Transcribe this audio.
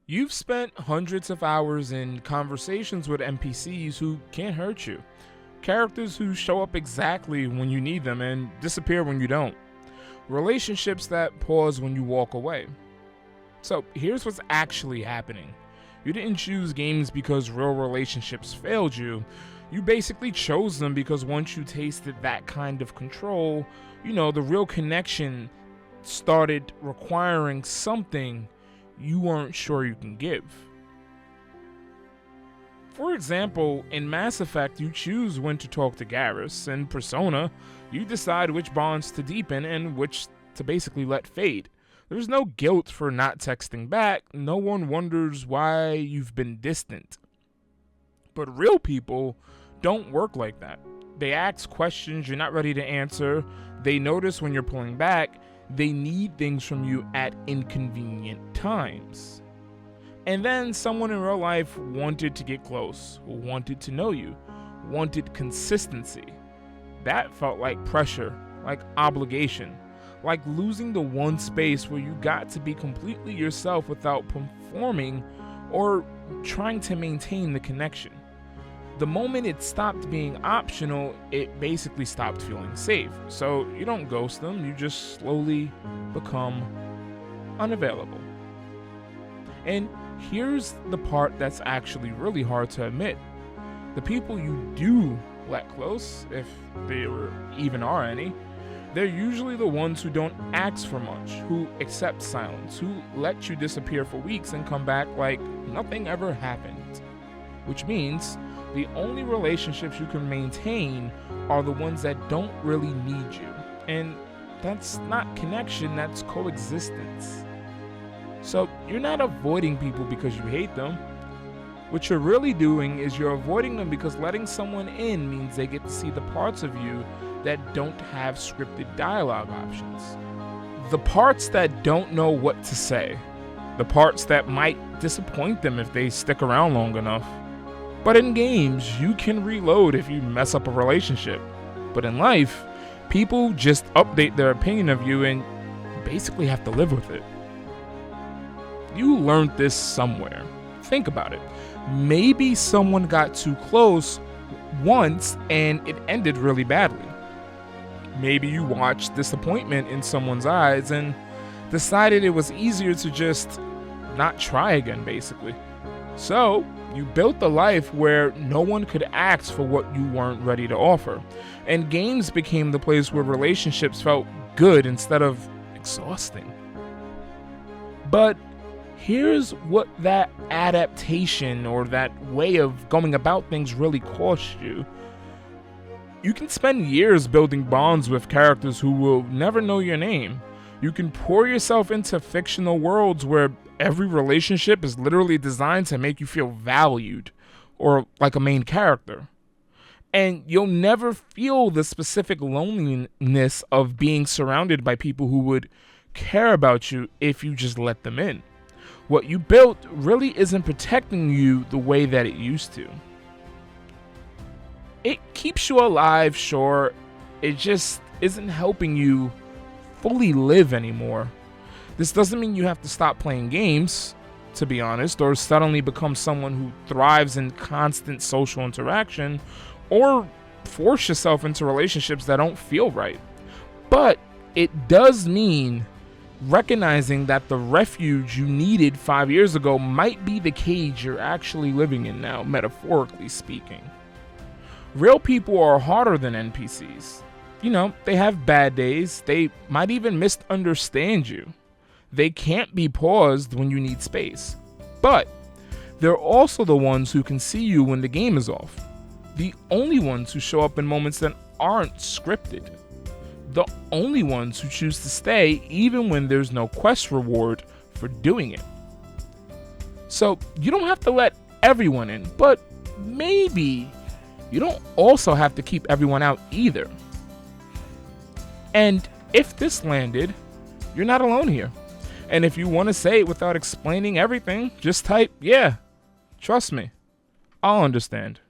You've spent hundreds of hours in conversations with NPCs who can't hurt you. Characters who show up exactly when you need them and disappear when you don't. Relationships that pause when you walk away. So here's what's actually happening. You didn't choose games because real relationships failed you. You basically chose them because once you tasted that kind of control, the real connection started requiring something you weren't sure you can give. For example, in Mass Effect, you choose when to talk to Garrus. In Persona, you decide which bonds to deepen and which to basically let fade. There's no guilt for not texting back. No one wonders why you've been distant. But real people don't work like that. They ask questions you're not ready to answer. They notice when you're pulling back. They need things from you at inconvenient times. And then someone in real life wanted to get close, wanted to know you, wanted consistency. That felt like pressure, like obligation, like losing the one space where you got to be completely yourself without performing or trying to maintain the connection. The moment it stopped being optional, it basically stopped feeling safe. So you don't ghost them, you just slowly become unavailable. And here's the part that's actually really hard to admit. The people you do let close, if there even are any, they're usually the ones who don't ask for much, who accept silence, who let you disappear for weeks and come back like nothing ever happened. Which means the only relationships you can maintain are the ones that don't really need you. And that's not connection, that's coexistence. So you're not avoiding people because you hate them. What you're really doing is you're avoiding them because letting someone in means they get to see the parts of you that don't have scripted dialogue options. The parts that don't know what to say. The parts that might disappoint them if they stick around long enough. But in games, you can reload if you mess up a relationship. But in life, people just update their opinion of you and you basically have to live with it. You learned this somewhere. Think about it. Maybe someone got too close once and it ended really badly. Maybe you watched disappointment in someone's eyes and decided it was easier to just not try again, basically. So, you built a life where no one could ask for what you weren't ready to offer. And games became the place where relationships felt good instead of exhausting. But here's what that adaptation or that way of going about things really cost you. You can spend years building bonds with characters who will never know your name. You can pour yourself into fictional worlds where every relationship is literally designed to make you feel valued or like a main character. And you'll never feel the specific loneliness of being surrounded by people who would care about you if you just let them in. What you built really isn't protecting you the way that it used to. It keeps you alive, sure. It just isn't helping you fully live anymore. This doesn't mean you have to stop playing games, to be honest, or suddenly become someone who thrives in constant social interaction, or force yourself into relationships that don't feel right. But it does mean recognizing that the refuge you needed 5 years ago might be the cage you're actually living in now, metaphorically speaking. Real people are harder than NPCs. They have bad days. They might even misunderstand you. They can't be paused when you need space. But they're also the ones who can see you when the game is off. The only ones who show up in moments that aren't scripted. The only ones who choose to stay even when there's no quest reward for doing it. So you don't have to let everyone in, but maybe you don't also have to keep everyone out either. And if this landed, you're not alone here. And if you want to say it without explaining everything, just type, yeah, trust me, I'll understand.